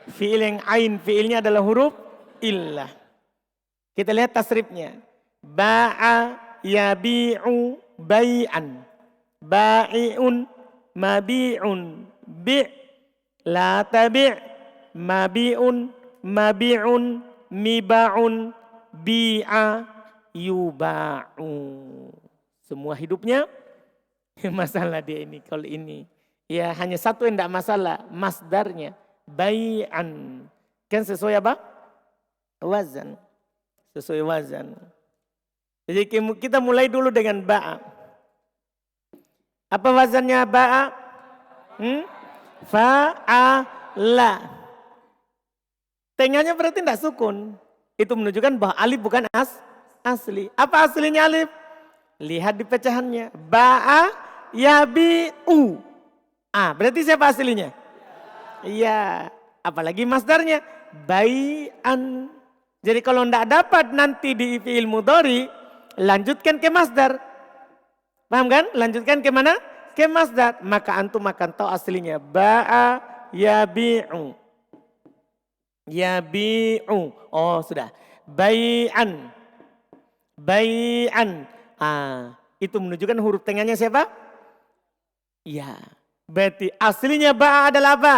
Fi'il yang ain, fi'ilnya adalah huruf illah. Kita lihat tasrifnya. Ba'a yabi'u bai'an. Ba'i'un mabi'un bi' la tabi' mabi'un mabi'un miba'un bi'a yuba'u. Semua hidupnya masalah dia ini. Kalau ini ya hanya satu yang tidak masalah, masdarnya bai'an. Kan sesuai apa? Wazan. Sesuai wazan. Jadi kita mulai dulu dengan ba'a. Apa wazannya ba'a? Fa'ala. Tengahnya berarti tidak sukun. Itu menunjukkan bahwa alif bukan asli. Apa aslinya alif? Lihat di pecahannya. Ba'a yabi'u. Berarti siapa aslinya? Iya. Apalagi masdarnya. Bai'an. Jadi kalau tidak dapat nanti di fi'il mudhari, lanjutkan ke masdar. Paham kan? Lanjutkan ke mana? Ke masdar. Maka antum akan tahu aslinya. Ba'a yabi'u. Yabi'u. Oh sudah. Bai'an. Bai'an. Itu menunjukkan huruf tengahnya siapa? Iya. Berarti aslinya ba'a adalah apa?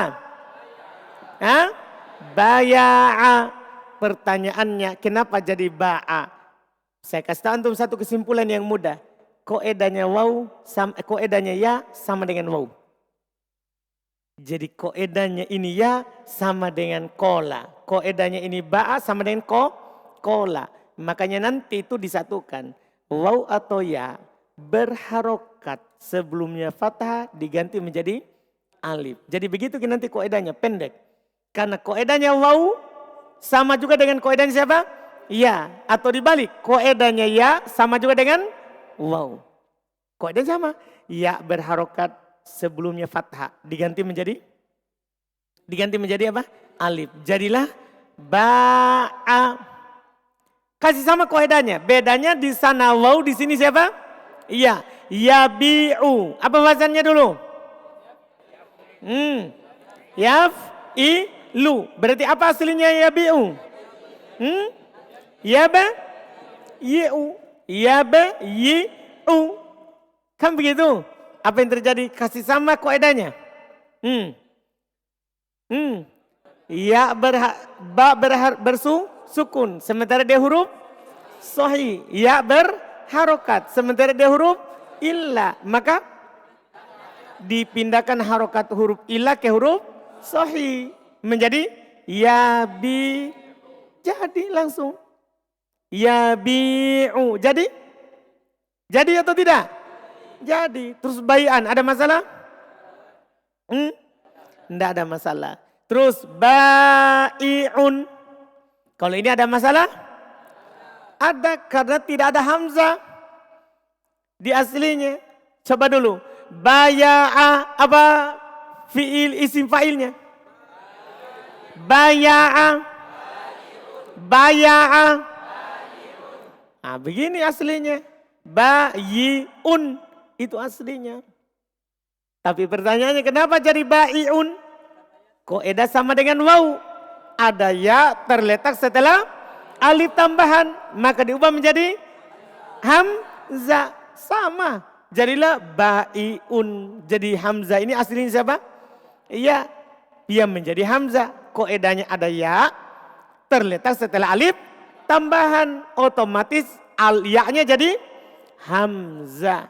Baya'a. Pertanyaannya kenapa jadi ba'a? Saya kasih tahu antum satu kesimpulan yang mudah. Koedanya koedanya ya sama dengan waw. Jadi koedanya ini ya sama dengan kola. Koedanya ini ba'a sama dengan kola. Makanya nanti itu disatukan. Waw atau ya berharokat sebelumnya fathah diganti menjadi alif. Jadi begitu nanti koedanya pendek. Karena koedanya waw sama juga dengan koedanya siapa? Ya. Atau dibalik. Koedanya ya sama juga dengan waw. Koedanya sama. Ya berharokat sebelumnya fathah. Diganti menjadi apa? Alif. Jadilah ba'a. Kasih sama koedanya. Bedanya di sana waw, di sini siapa? Iya. Yabi'u. Apa wazannya dulu? Yaf'ilu. Berarti apa aslinya yabi'u? Yaba'i'u. Yaba'i'u. Kan begitu? Apa yang terjadi? Kasih sama koedanya. Ya bersukun. Sementara dia huruf sahih. Ya berharokat. Sementara dia huruf illa. Maka dipindahkan harokat huruf illa ke huruf sahih. Menjadi yabi. Jadi langsung. Yabi'u. Jadi atau tidak? Jadi. Terus bai'an. Ada masalah? Tidak ada masalah. Terus ba'i'un. Kalau ini ada masalah? Ada karena tidak ada hamzah. Di aslinya. Coba dulu. Baya'a apa fi'il isim fa'ilnya? Baya'a. Begini aslinya. Bayi'un. Itu aslinya. Tapi pertanyaannya kenapa jadi ba'i'un? Koedah sama dengan waw. Ada ya terletak setelah alif tambahan. Maka diubah menjadi hamzah. Sama. Jadilah ba'i'un. Jadi hamzah ini aslinya siapa? Iya. Dia menjadi hamzah. Koedahnya ada ya. Terletak setelah alif tambahan. Otomatis ya-nya jadi hamzah.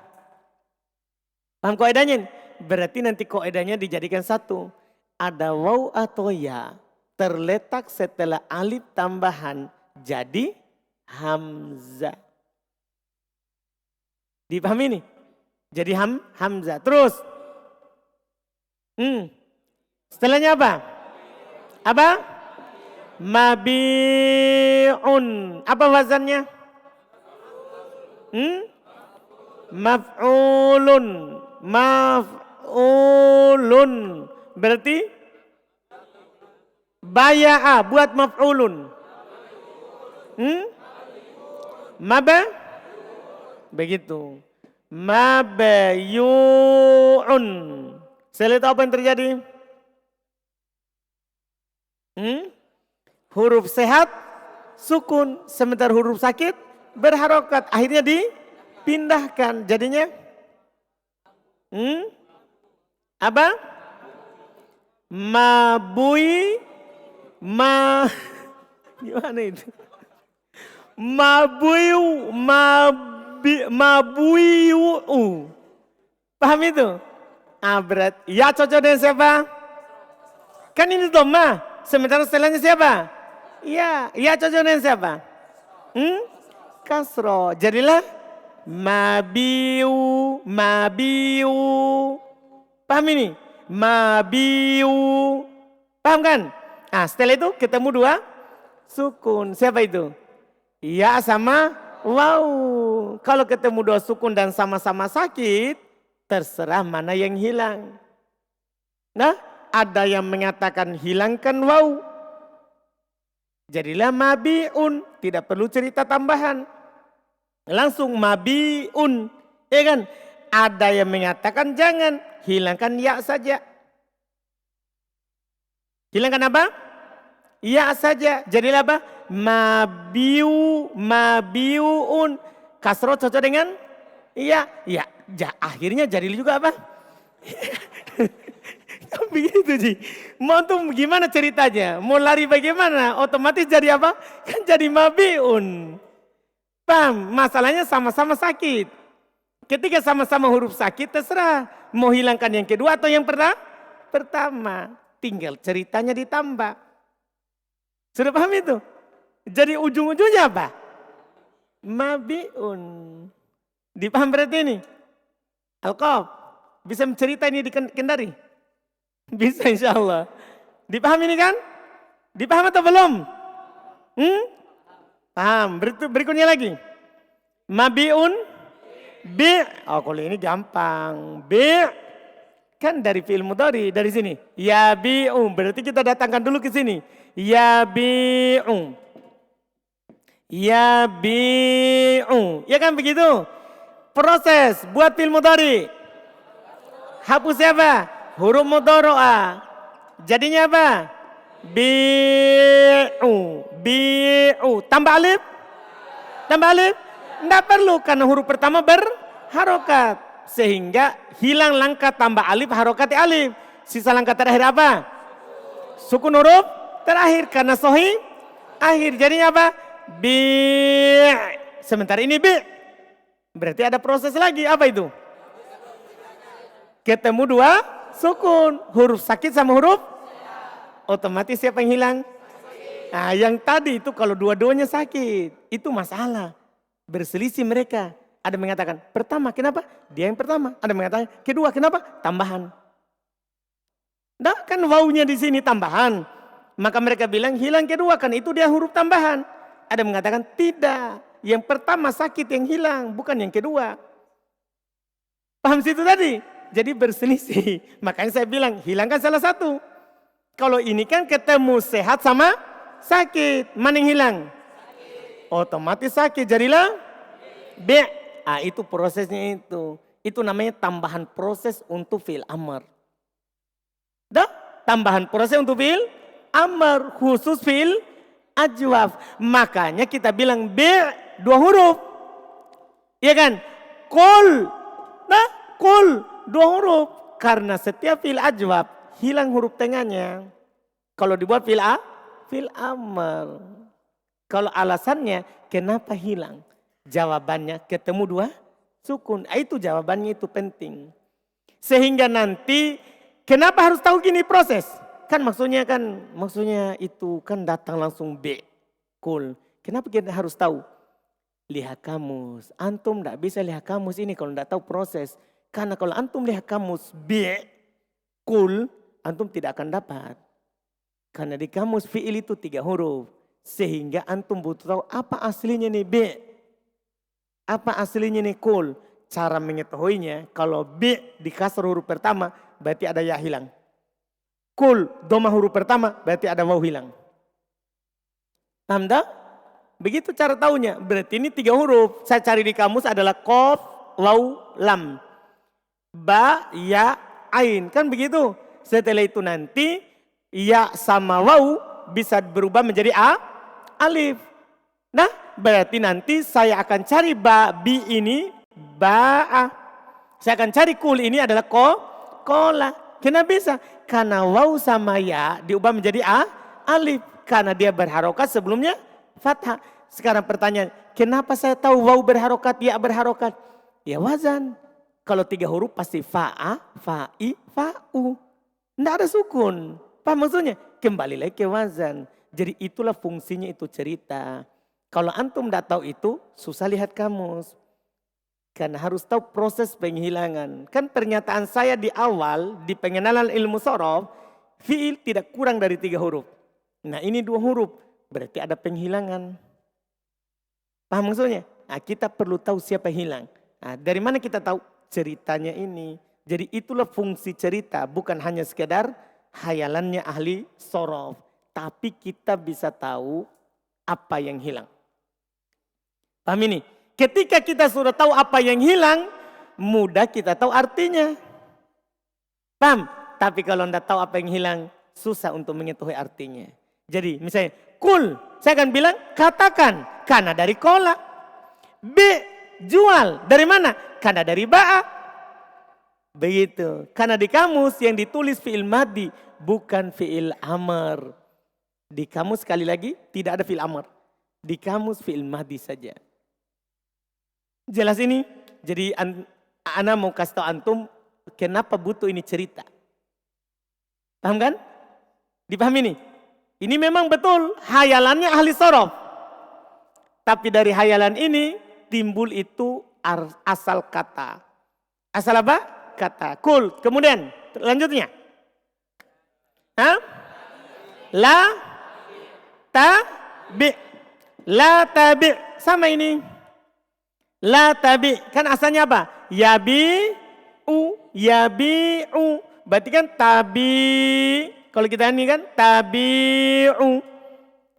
Paham koedahnya? Berarti nanti koedahnya dijadikan satu. Ada waw atau ya. Terletak setelah alif tambahan. Jadi hamzah. Dipahami ini? Jadi hamzah. Terus. Setelahnya apa? Apa? Mabi'un. Apa wazannya? Maf'ulun. Maf'ulun. Berarti baya'a buat maf'ulun. Maba? Begitu. Mabayu'un. Saya lihat apa yang terjadi? Huruf sehat sukun, sementara huruf sakit berharokat. Akhirnya dipindahkan. Jadinya apa? Mabui, gimana itu? Mabuyu. Paham itu? Berat. Ya cocok dengan siapa? Kan ini doma. Sementara setelahnya siapa? Ya cocok dengan siapa? Kasro. Jadilah mabiu. Paham ini? Mabiu. Paham kan? Setelah itu ketemu dua sukun. Siapa itu? Ya sama wow. Kalau ketemu dua sukun dan sama-sama sakit, terserah mana yang hilang. Nah, ada yang mengatakan hilangkan wow. Jadilah mabiun, tidak perlu cerita tambahan. Langsung mabiun, ya kan? Ada yang mengatakan jangan, hilangkan ya saja. Hilangkan apa? Ya saja. Jadilah apa? Mabiun. Kasro cocok dengan iya. Ya, akhirnya jadi juga apa? Begitu Ji. Mau tuh gimana ceritanya? Mau lari bagaimana? Otomatis jadi apa? Kan jadi mabiun. Paham? Masalahnya sama-sama sakit. Ketika sama-sama huruf sakit terserah. Mau hilangkan yang kedua atau yang pertama. Tinggal ceritanya ditambah. Sudah paham itu? Jadi ujung-ujungnya apa? Mabiun. Dipaham berarti ini? Alqab, bisa mencerita ini di Kendari? Bisa insya Allah. Dipaham ini kan? Dipaham atau belum? Paham. Berikutnya lagi. Mabiun. Kalau ini gampang. Kan dari fi'il mudhari, dari sini. Yabi'u. Berarti kita datangkan dulu ke sini. Yabi'u. Ya kan begitu? Proses buat fi'il mudhari. Hapus siapa? Huruf mudhari'ah. Jadinya apa? Bi'u. Tambah alif? Enggak perlu karena huruf pertama berharokat. Sehingga hilang langkah tambah alif, harokat alif. Sisa langkah terakhir apa? Sukun huruf terakhir karena sohi akhir. Jadinya apa? Sementara ini berarti ada proses lagi. Apa itu? Ketemu dua sukun. Huruf sakit sama huruf otomatis siapa yang hilang? Nah yang tadi itu kalau dua-duanya sakit. Itu masalah. Berselisih mereka. Ada yang mengatakan pertama, kenapa? Dia yang pertama. Ada yang mengatakan kedua, kenapa? Tambahan. Nah kan wawunya di sini tambahan. Maka mereka bilang hilang kedua kan itu dia huruf tambahan. Ada yang mengatakan tidak. Yang pertama sakit yang hilang, bukan yang kedua. Paham situ tadi? Jadi berselisih. Makanya saya bilang hilangkan salah satu. Kalau ini kan ketemu sehat sama sakit. Mana yang hilang? Sakit. Otomatis sakit. Jadilah itu prosesnya itu. Itu namanya tambahan proses untuk fi'il amr. Tambahan proses untuk fi'il amr. Khusus fi'il ajwaf. Makanya kita bilang dua huruf. Iya kan? Kul dua huruf. Karena setiap fi'il ajwaf hilang huruf tengahnya. Kalau dibuat fi'il amr. Kalau alasannya kenapa hilang? Jawabannya ketemu dua sukun. Itu jawabannya itu penting. Sehingga nanti kenapa harus tahu gini proses? Kan maksudnya itu kan datang langsung kul. Kenapa kita harus tahu? Lihat kamus. Antum tidak bisa lihat kamus ini kalau tidak tahu proses. Karena kalau antum lihat kamus kul, antum tidak akan dapat. Karena di kamus fi'il itu 3 huruf. Sehingga antum butuh tahu apa aslinya nih apa aslinya nih kul? Cara mengetahuinya kalau di kasar huruf pertama berarti ada ya hilang. Kul doma huruf pertama berarti ada waw hilang. Paham tak? Begitu cara tahunya. Berarti ini 3 huruf. Saya cari di kamus adalah qaf, waw, lam. Ba, ya, ain. Kan begitu. Setelah itu nanti ya sama waw bisa berubah menjadi alif. Nah, berarti nanti saya akan cari bi ini ba'a. Saya akan cari kul ini adalah kola. Kenapa bisa? Karena waw sama ya diubah menjadi alif. Karena dia berharokat sebelumnya fathah. Sekarang pertanyaan, kenapa saya tahu waw berharokat, ya berharokat? Ya wazan. Kalau 3 huruf pasti fa'a, fa'i, fa'u. Tidak ada sukun. Paham maksudnya? Kembali lagi ke wazan. Jadi itulah fungsinya itu cerita. Kalau antum tidak tahu itu, susah lihat kamus. Karena harus tahu proses penghilangan. Kan pernyataan saya di awal, di pengenalan ilmu sorof, fi'il tidak kurang dari 3 huruf. Nah ini 2 huruf, berarti ada penghilangan. Paham maksudnya? Nah, kita perlu tahu siapa hilang. Nah, dari mana kita tahu? Ceritanya ini. Jadi itulah fungsi cerita, bukan hanya sekedar hayalannya ahli sorof. Tapi kita bisa tahu apa yang hilang. Paham ini? Ketika kita sudah tahu apa yang hilang, mudah kita tahu artinya. Paham? Tapi kalau tidak tahu apa yang hilang, susah untuk mengetahui artinya. Jadi misalnya, kul, saya akan bilang katakan, karena dari kola. B, jual, dari mana? Karena dari ba'a. Begitu. Karena di kamus yang ditulis fi'il madhi, bukan fi'il amr. Di kamus sekali lagi tidak ada fi'il amr. Di kamus fi'il madhi saja. Jelas ini? Jadi ana mau kasih tahu antum kenapa butuh ini cerita. Paham kan? Dipahami ini? Ini memang betul hayalannya ahli sorof. Tapi dari hayalan ini timbul itu asal kata. Asal apa? Kata. Kul. Kemudian lanjutnya. Hah? La tabi. La tabi. Sama ini. La tabi. Kan asalnya apa? Yabi'u. Berarti kan tabi. Kalau kita ini kan tabi'u.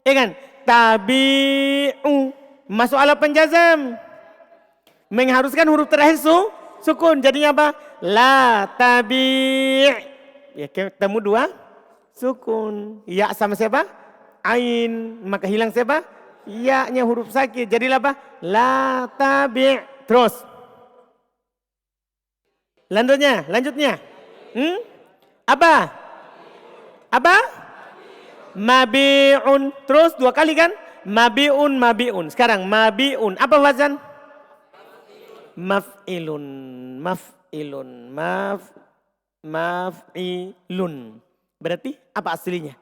Ya kan? Tabi'u. Masuk ala penjazam. Mengharuskan huruf terakhir sukun. Jadinya apa? La tabi'. Ya ketemu 2 sukun. Ya sama siapa? Ain. Maka hilang siapa? Ya-nya huruf sakit. Jadilah apa? La tabi'. Terus. Lanjutnya. Apa? Mabi'un. Terus 2 kali kan? Mabi'un. Sekarang mabi'un. Apa wazan? Maf'ilun. Berarti apa aslinya?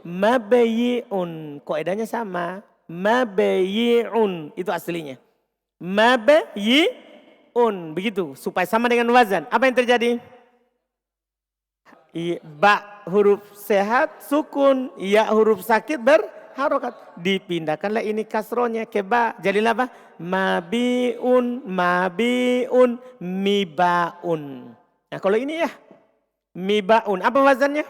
Mabayi'un. Kaidahnya sama. Mabayi'un. Itu aslinya. Mabayi'un. Begitu. Supaya sama dengan wazan. Apa yang terjadi? Ba huruf sehat sukun. Ya huruf sakit berharokat. Dipindahkanlah ini kasronya ke ba. Jadilah apa? Mabi'un. Mibaun. Nah kalau ini ya. Mibaun. Apa wazannya?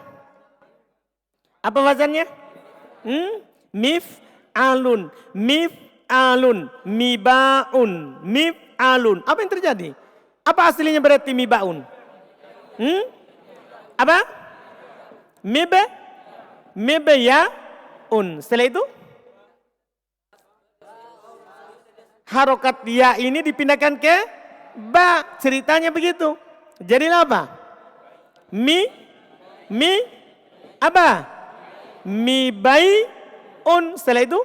Mif'alun. Mif'alun. Apa yang terjadi? Apa aslinya berarti mibaun? Apa? Mibayaun. Setelah itu? Harokat ya ini dipindahkan ke ba. Ceritanya begitu. Jadilah apa? Apa? Mibayun. Setelah itu?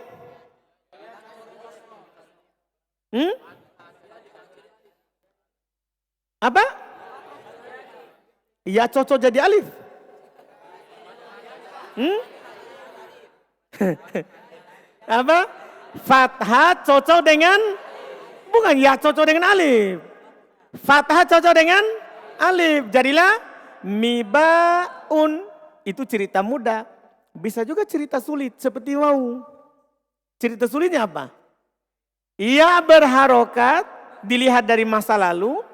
Apa? Ya cocok jadi alif. Apa? Fathah cocok dengan, bukan ya cocok dengan alif. Fathah cocok dengan alif. Jadilah mibaun. Itu cerita mudah. Bisa juga cerita sulit seperti waw. Cerita sulitnya apa? Ia berharokat dilihat dari masa lalu.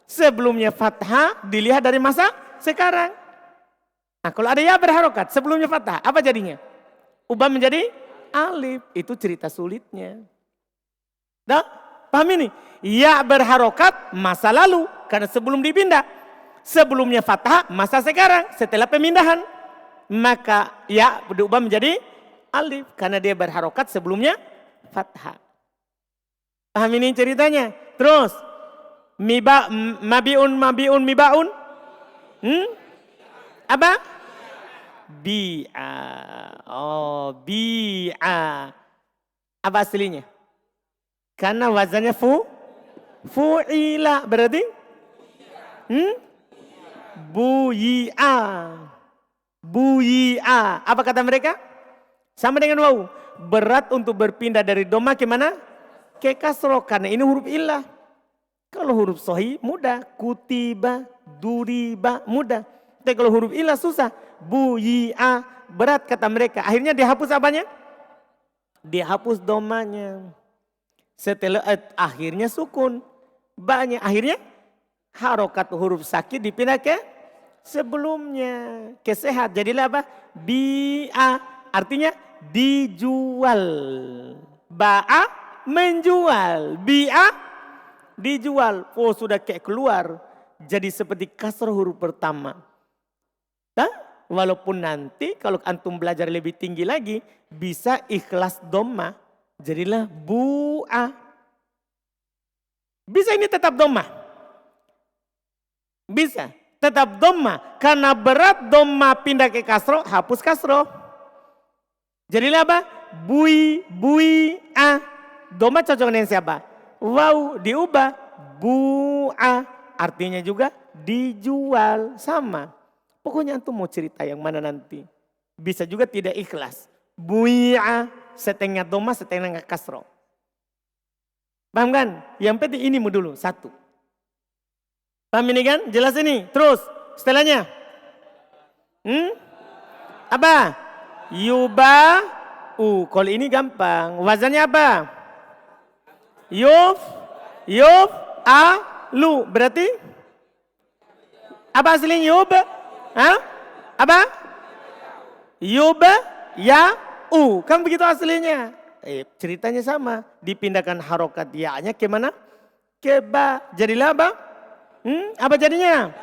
Sebelumnya fathah dilihat dari masa sekarang. Nah kalau ada ya berharokat sebelumnya fathah, apa jadinya? Ubah menjadi alif. Itu cerita sulitnya. Nah, paham ini? Ya berharokat masa lalu karena sebelum dipindah. Sebelumnya fathah masa sekarang setelah pemindahan. maka ya berubah menjadi alif. Karena dia berharokat sebelumnya fathah. Paham ini ceritanya? Terus. Mabiun mibaun. Apa? Bi'a. Oh, bi'a. Apa aslinya? Karena wazannya fu'ila. Berarti? Buyi'a. Buyi'a. Apa kata mereka? Sama dengan waw. Berat untuk berpindah dari doma ke mana? Ke kasroh. Karena ini huruf illah. Kalau huruf sahih mudah. Kutiba, duriba mudah. Tapi kalau huruf illah susah. Buyi'a. Berat kata mereka. Akhirnya dihapus apanya? Dihapus domanya. Setelah akhirnya sukun. Banyak. Akhirnya harokat huruf sakit dipindah ke sebelumnya. Kesehat. Jadilah apa? Bi'a. Artinya dijual. Ba'a menjual. Bi'a dijual. Oh sudah kayak keluar. Jadi seperti kasroh huruf pertama. Nah, walaupun nanti kalau antum belajar lebih tinggi lagi. Bisa ikhlas dhamma. Jadilah bu'a. Bisa ini tetap dhamma. Bisa. Tetap dhamma. Karena berat dhamma pindah ke kasroh. Hapus kasroh. Jadilah apa? Bui'a. Dhamma cocok dengan siapa? Wow, diubah. Bu'a. Artinya juga dijual. Sama. Pokoknya antum mau cerita yang mana nanti. Bisa juga tidak ikhlas. Bui'a. Setengah dhamma, setengah kasroh. Paham kan? Yang penting ini dulu. Satu. Paham ini kan? Jelas ini. Terus. Setelahnya. Apa? Yuba'u. Kalau ini gampang. Wazannya apa? Yuf'alu. Berarti? Apa aslinya yub? Hah? Apa? Yub'ya'u. Kan begitu aslinya. Ceritanya sama. Dipindahkan harokat ya-nya ke mana? Ke ba. Jadilah apa? Apa jadinya?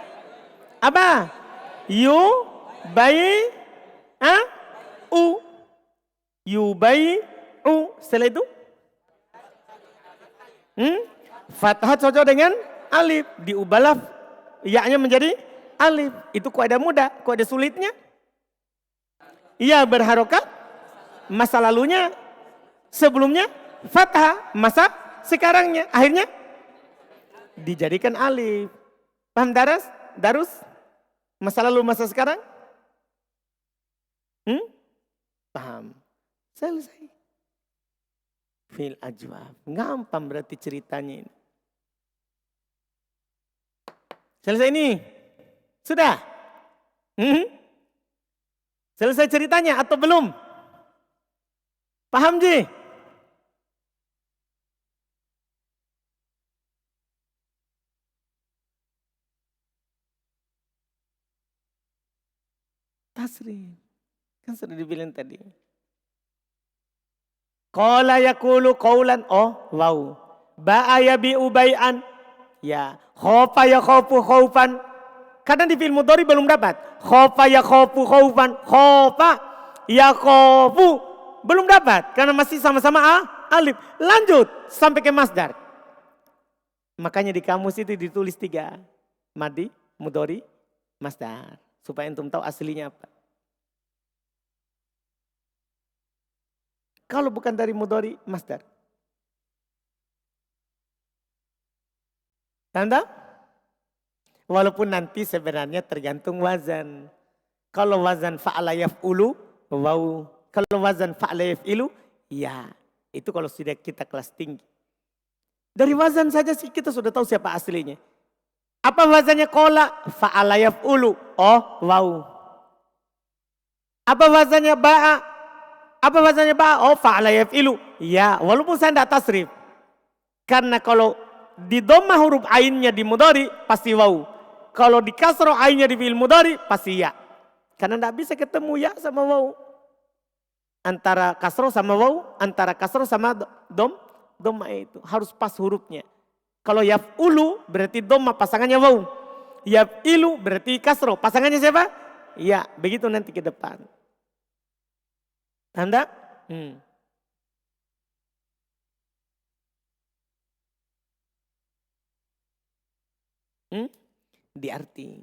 Apa? Yubai'u. Yubai'u. Setelah itu? Fathah cocok dengan alif. Diubahlah ya-nya menjadi alif. Itu kaidah mudah. Kaidah sulitnya? Ia berharokat. Masa lalunya. Sebelumnya fathah. Masa sekarangnya. Akhirnya dijadikan alif. Paham Darus? Masa lalu, masa sekarang? Paham? Selesai. Fil ajwab. Gampang berarti ceritanya ini. Selesai ini? Sudah? Selesai ceritanya atau belum? Paham Ji? Tasrif. Kan sudah dibilang tadi. Qala yaqulu qawlan. Oh, wow. Ba'a yabi'u bai'an. Ya. Khofa yakhofu khawfan. Kadang di fi'il mudhari belum dapat. Khofa yakhofu khawfan. Khofa yakhofu. Belum dapat. Karena masih sama-sama alif. Lanjut sampai ke masdar. Makanya di kamus itu ditulis 3. Madi, mudhari, masdar. Supaya antum tahu aslinya apa. Kalau bukan dari mudhari, masdar. Tanda? Walaupun nanti sebenarnya tergantung wazan. Kalau wazan fa'ala yaf'ulu, wow. Kalau wazan fa'ala yaf'ilu, ya. Itu kalau sudah kita kelas tinggi. Dari wazan saja sih kita sudah tahu siapa aslinya. Apa wazannya qala? Fa'ala yaf'ulu. Oh, wow. Apa wazannya ba'a? Apa wazannya ba'a? Oh, fa'ala yaf'ilu. Ya, walaupun saya tidak tasrif. Karena kalau di dhamma huruf ainnya di mudhari pasti waw. Kalau di kasroh ainnya di fi'il mudhari pasti ya. Karena tidak bisa ketemu ya sama waw. Antara kasroh sama waw, antara kasroh sama dhamma itu harus pas hurufnya. Kalau yaf'ulu berarti dhamma pasangannya waw. Yaf'ilu berarti kasroh pasangannya siapa? Ya, begitu nanti ke depan. Tanda? Di arti.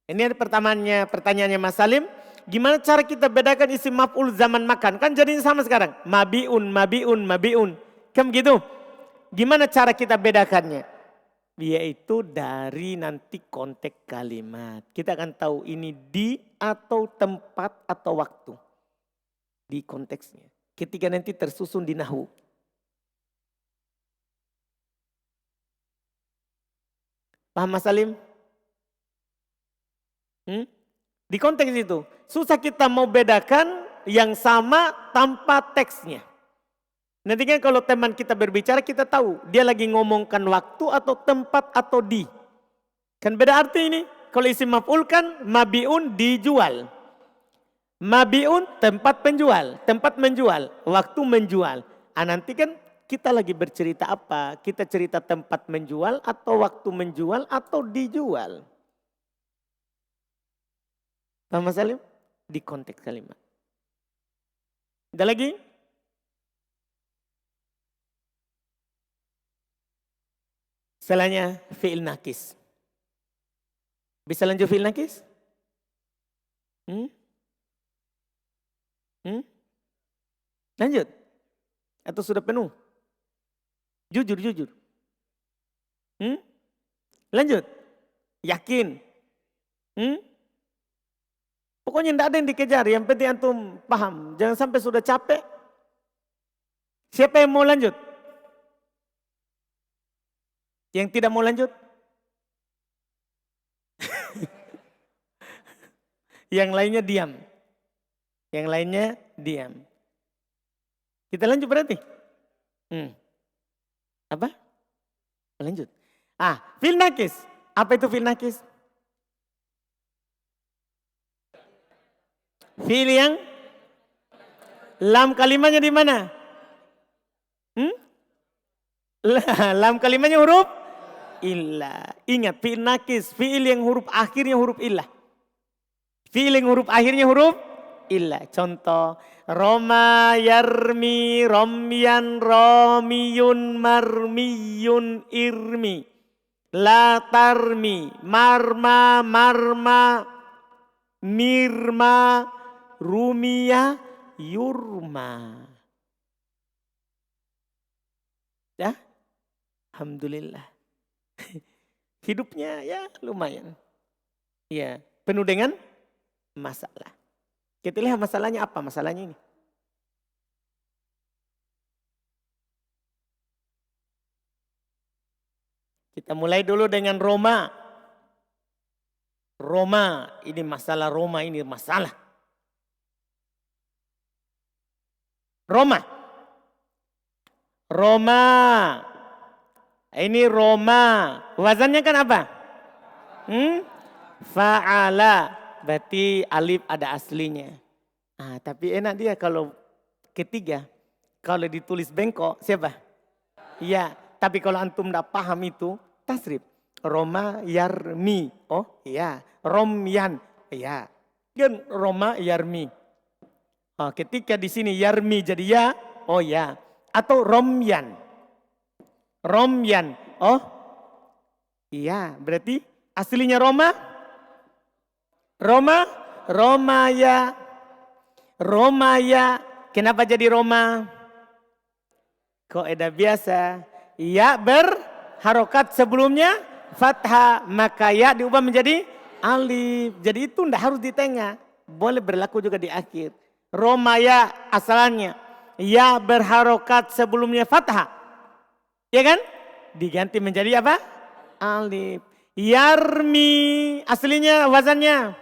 Ini ada pertanyaannya Mas Salim. Gimana cara kita bedakan isim maf'ul zaman makan? Kan jadinya sama sekarang. Mabiun, mabiun, mabiun. Kan begitu? Gimana cara kita bedakannya? Yaitu dari nanti konteks kalimat. Kita akan tahu ini di atau tempat atau waktu. Di konteksnya. Ketika nanti tersusun di nahwu. Paham Mas Salim? Di konteks itu. Susah kita mau bedakan yang sama tanpa teksnya. Nanti kan kalau teman kita berbicara kita tahu. Dia lagi ngomongkan waktu atau tempat atau di. Kan beda arti ini. Kalau isim maf'ul kan mabiun dijual. Mabiun tempat penjual. Tempat menjual. Waktu menjual. Nanti kan kita lagi bercerita apa? Kita cerita tempat menjual atau waktu menjual atau dijual. Paham Mas Salim? Di konteks kalimat. Ada lagi? Setelahnya fi'il nakis. Bisa lanjut fi'il nakis? Lanjut? Atau sudah penuh? Jujur. Lanjut? Yakin? Pokoknya tidak ada yang dikejar, yang penting antum paham. Jangan sampai sudah capek. Siapa yang mau lanjut? Yang tidak mau lanjut? Yang lainnya diam. Yang lainnya diam. Kita lanjut berarti? Apa? Lanjut. Fi'il nakis. Apa itu fi'il nakis? Fi'il yang lam kalimatnya di mana? Lam kalimatnya huruf illah. Ingat fi'il nakis, fi'il yang huruf akhirnya huruf illah. Fi'il yang huruf akhirnya huruf illah. Contoh, Roma, yarmi, romyan, romiyun, marmiyun, irmi. La tarmi, marma, marma, mirma, rumia, yurma. Ya, alhamdulillah. Hidupnya ya lumayan. Ya, penuh dengan masalah. Kita lihat masalahnya apa? Masalahnya ini. Kita mulai dulu dengan Roma. Roma, ini masalah Roma, ini masalah. Roma. Roma. Ini Roma. Wazannya kan apa? Fa'ala. Berarti alif ada aslinya. Tapi enak dia kalau ketiga. Kalau ditulis bengkok, siapa? Ya, tapi kalau antum tidak paham itu, tasrif. Roma yarmi. Oh iya. Romyan. Iya. Kan Roma yarmi. Ketika di sini yarmi jadi ya. Oh ya. Atau romyan. Romyan. Oh iya. Berarti aslinya Roma. Roma. Romaya. Romaya. Kenapa jadi Roma? Kaidah biasa. Ya berharokat sebelumnya fathah. Maka ya diubah menjadi alif. Jadi itu tidak harus di tengah. Boleh berlaku juga di akhir. Romaya asalnya. Ya berharokat sebelumnya fathah. Ya kan? Diganti menjadi apa? Alif. Yarmi. Aslinya wazannya.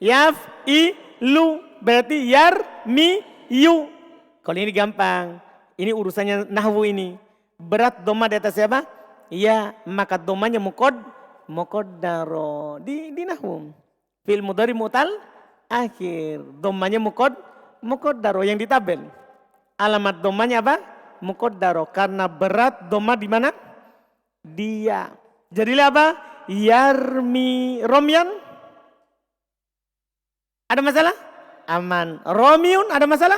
Yaf'ilu. Berarti yarmi yu. Kalau ini gampang. Ini urusannya nahwu ini. Berat doma di atas siapa? Ya, maka domanya muqaddaro. Di nahwu. Fi'il mudhari mu'tal akhir. Domanya muqaddaro yang ditabel. Alamat domanya apa? Muqaddaro. Karena berat doma di mana? Dia. Jadilah apa? Yarmi romyan. Ada masalah? Aman. Romiun ada masalah?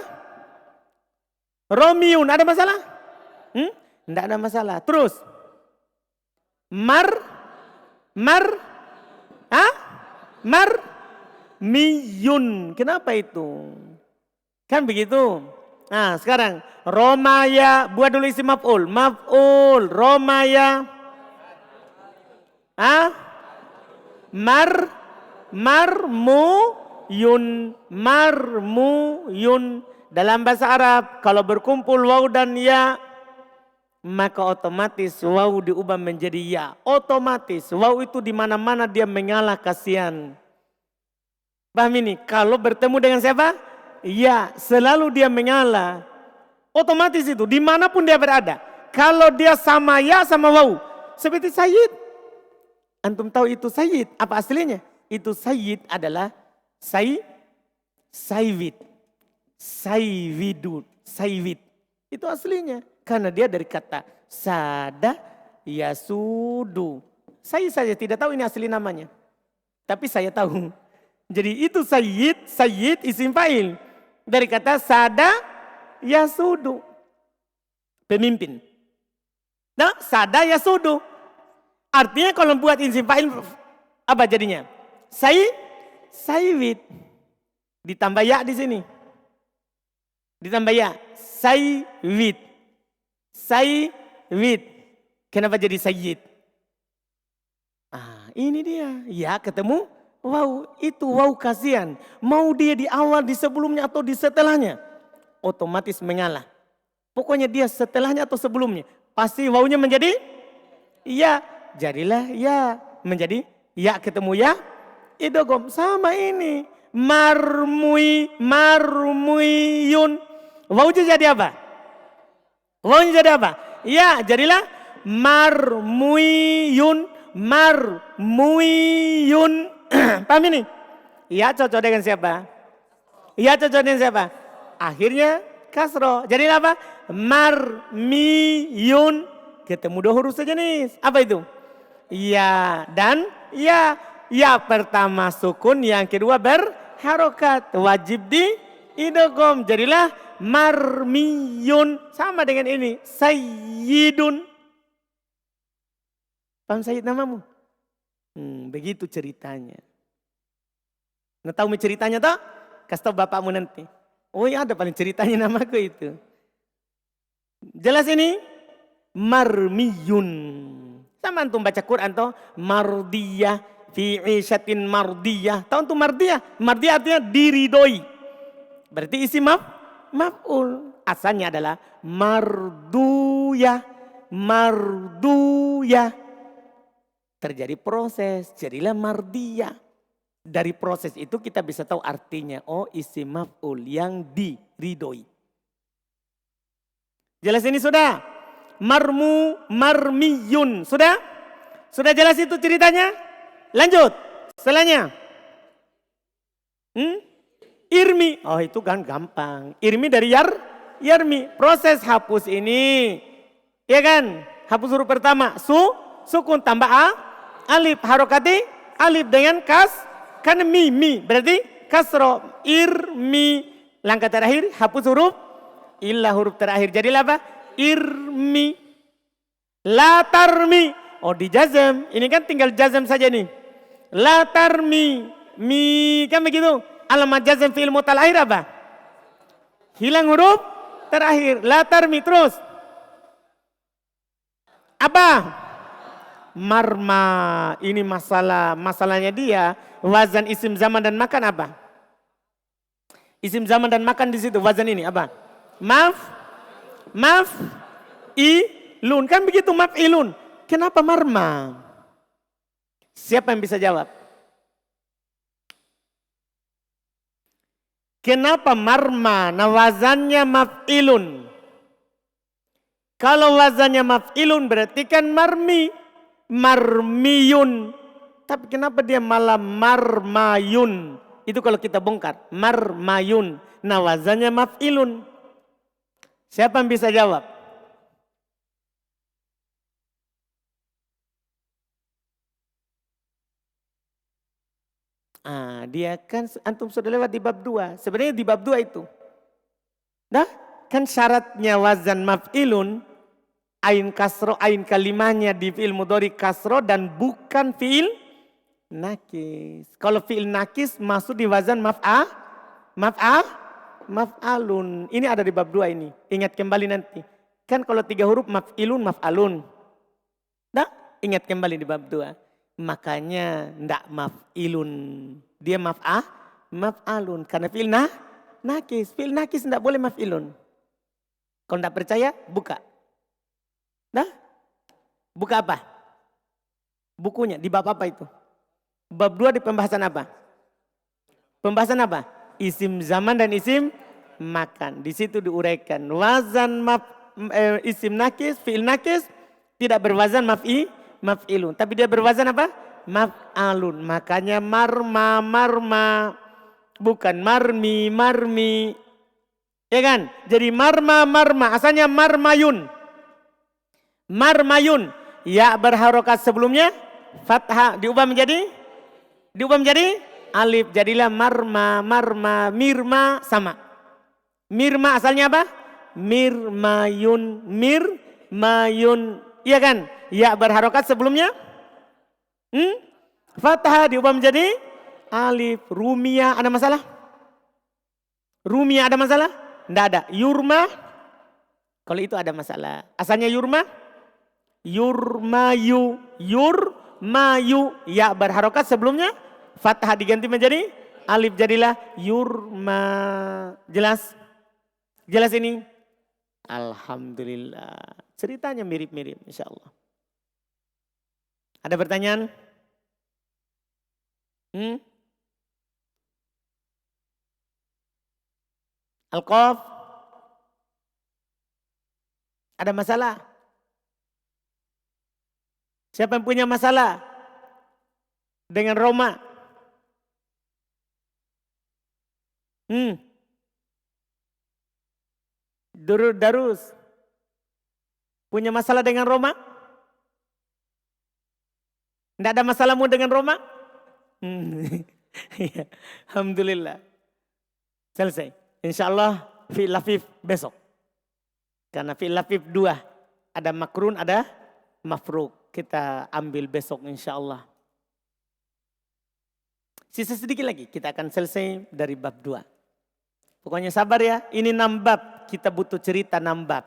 Romiun ada masalah? Tidak ada masalah. Terus. Miyun. Kenapa itu? Kan begitu. Nah sekarang. Romaya. Buat dulu isi maf'ul. Maf'ul. Romaya. Marmuyun. Dalam bahasa Arab kalau berkumpul waw dan ya maka otomatis waw diubah menjadi ya. Otomatis waw itu di mana-mana dia mengalah kasihan. Paham ini? Kalau bertemu dengan siapa? Ya, selalu dia mengalah. Otomatis itu dimanapun dia berada. Kalau dia sama ya sama waw. Seperti Sayyid. Antum tahu itu Sayyid. Apa aslinya? Itu Sayyid adalah Saywid. Saywid. Itu aslinya. Karena dia dari kata sada yasudu. Saya saja tidak tahu ini asli namanya. Tapi saya tahu. Jadi itu Sayyid isim fa'il. Dari kata sada yasudu. Pemimpin. Nah, sada yasudu. Artinya kalau buat isim fa'il apa jadinya? Saywid. Ditambah ya di sini. Ditambah ya. Saywid. Kenapa jadi Sayyid? Ini dia. Ya ketemu. Wow, itu wow kasihan. Mau dia di awal, di sebelumnya atau di setelahnya. Otomatis mengalah. Pokoknya dia setelahnya atau sebelumnya. Pasti wawnya menjadi ya. Jadilah ya. Menjadi ya ketemu ya. Idgham sama ini. Marmuyun. Wawnya jadi apa? Wawnya jadi apa? Ya jadilah marmuyun. Paham ini? Ya cocok dengan siapa? Ya cocok dengan siapa? Akhirnya kasro. Jadi apa? Marmiyun. Ketemu dua huruf sejenis. Apa itu? Ya dan ya. Ya pertama sukun, yang kedua berharokat. Wajib di idgham. Jadilah marmiyun. Sama dengan ini. Sayyidun. Paham Sayyid namamu? Begitu ceritanya. Nggak tahu ceritanya toh? Kasih tahu bapakmu nanti. Oh ya ada paling ceritanya namaku itu. Jelas ini? Marmiyun. Sama antum baca Quran toh? Mardiyah. Fi isyatin mardiyah. Tahu antum mardiyah? Mardiyah artinya diridoi. Berarti isi maf'ul. Asalnya adalah marduyah. Terjadi proses, jadilah mardiyah. Dari proses itu kita bisa tahu artinya. Oh isim maf'ul yang diridoi. Jelas ini sudah? Marmiyun. Sudah? Sudah jelas itu ceritanya? Lanjut. Setelahnya. Irmi. Oh itu kan gampang. Irmi dari yarmi. Proses hapus ini. Ya kan? Hapus huruf pertama. Sukun tambah alif. Harokati alif dengan kan mi. Berarti kasro. Irmi. Langkah terakhir hapus huruf. Illa huruf terakhir. Jadilah apa? Irmi. Latarmi. Oh di jazam. Ini kan tinggal jazam saja nih. Latarmi. Mi. Kan begitu. Alamat jazam fi'il mutal akhir apa? Hilang huruf terakhir. Latarmi. Terus. Apa? Marma. Ini masalahnya dia. Wazan isim zaman dan makan apa? Isim zaman dan makan di situ. Wazan ini apa? Ilun. Kan begitu ilun. Kenapa marma? Siapa yang bisa jawab? Kenapa marma? Nah wazannya ilun. Kalau wazannya maf'ilun berarti kan marmiyun. Tapi kenapa dia malah marmayun? Itu kalau kita bongkar. Marmayun. Nah wazannya maf'ilun. Siapa yang bisa jawab? Dia kan antum sudah lewat di bab 2. Sebenarnya di bab 2 itu. Nah, kan syaratnya wazan maf'ilun, ain kasro, ain kalimahnya di fi'il mudhari kasro dan bukan fi'il nakis. Kalau fi'il nakis masuk di wazan maf'alun. Ini ada di bab 2 ini. Ingat kembali nanti. Kan kalau 3 huruf maf'ilun, maf'alun. Nah, ingat kembali di bab 2. Makanya ndak maf'ilun. Dia maf'alun. Karena fi'il nakis. Fi'il nakis ndak boleh maf'ilun. Kalau ndak percaya, buka. Nah, buka apa? Bukunya, di bab apa itu? Bab 2 di pembahasan apa? Pembahasan apa? Isim zaman dan isim makan. Di situ diuraikan. Wazan isim nakis, fi'il nakis tidak berwazan maf'ilun. Tapi dia berwazan apa? Maf'alun. Makanya marma. Bukan marmi. Ya kan? Jadi marma. Asalnya marmayun. Ya berharokat sebelumnya. Fathah. Diubah menjadi alif. Jadilah marma. Mirma sama. Mirma asalnya apa? Mirmayun. Iya kan? Ya berharokat sebelumnya. Fathah diubah menjadi alif. Rumia ada masalah? Rumia ada masalah? Tidak ada. Yurma. Kalau itu ada masalah. Asalnya yurma. Yurmayu. Ya berharokat sebelumnya. Fathah diganti menjadi alif. Jadilah yurma. Jelas? Jelas ini? Alhamdulillah. Ceritanya mirip-mirip insya Allah. Ada pertanyaan? Al-Qaf? Ada masalah? Siapa yang punya masalah dengan Roma? Darus. Punya masalah dengan Roma? Tidak ada masalahmu dengan Roma? Alhamdulillah. Selesai. Insya Allah fi'il lafif besok. Karena fi'il lafif 2. Ada makrun, ada mafruk. Kita ambil besok insya Allah. Sisa sedikit lagi. Kita akan selesai dari bab 2. Pokoknya sabar ya. Ini 6 bab. Kita butuh cerita 6 bab.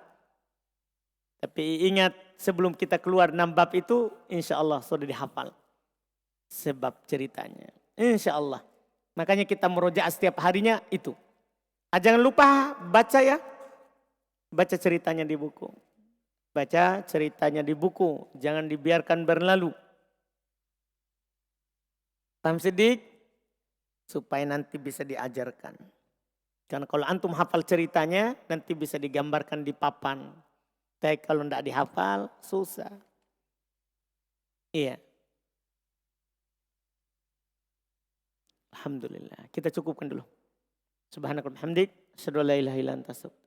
Tapi ingat sebelum kita keluar 6 bab itu insya Allah sudah dihafal. Sebab ceritanya. Insya Allah. Makanya kita merojaah setiap harinya itu. Jangan lupa baca ya. Baca ceritanya di buku. Baca ceritanya di buku. Jangan dibiarkan berlalu. Paham sedikit? Supaya nanti bisa diajarkan. Karena kalau antum hafal ceritanya nanti bisa digambarkan di papan. Tapi kalau tidak dihafal susah. Iya. Alhamdulillah. Kita cukupkan dulu. Subhanakallahumma hamdik. Asyhadu an la ilaha illa anta astaghfiruka.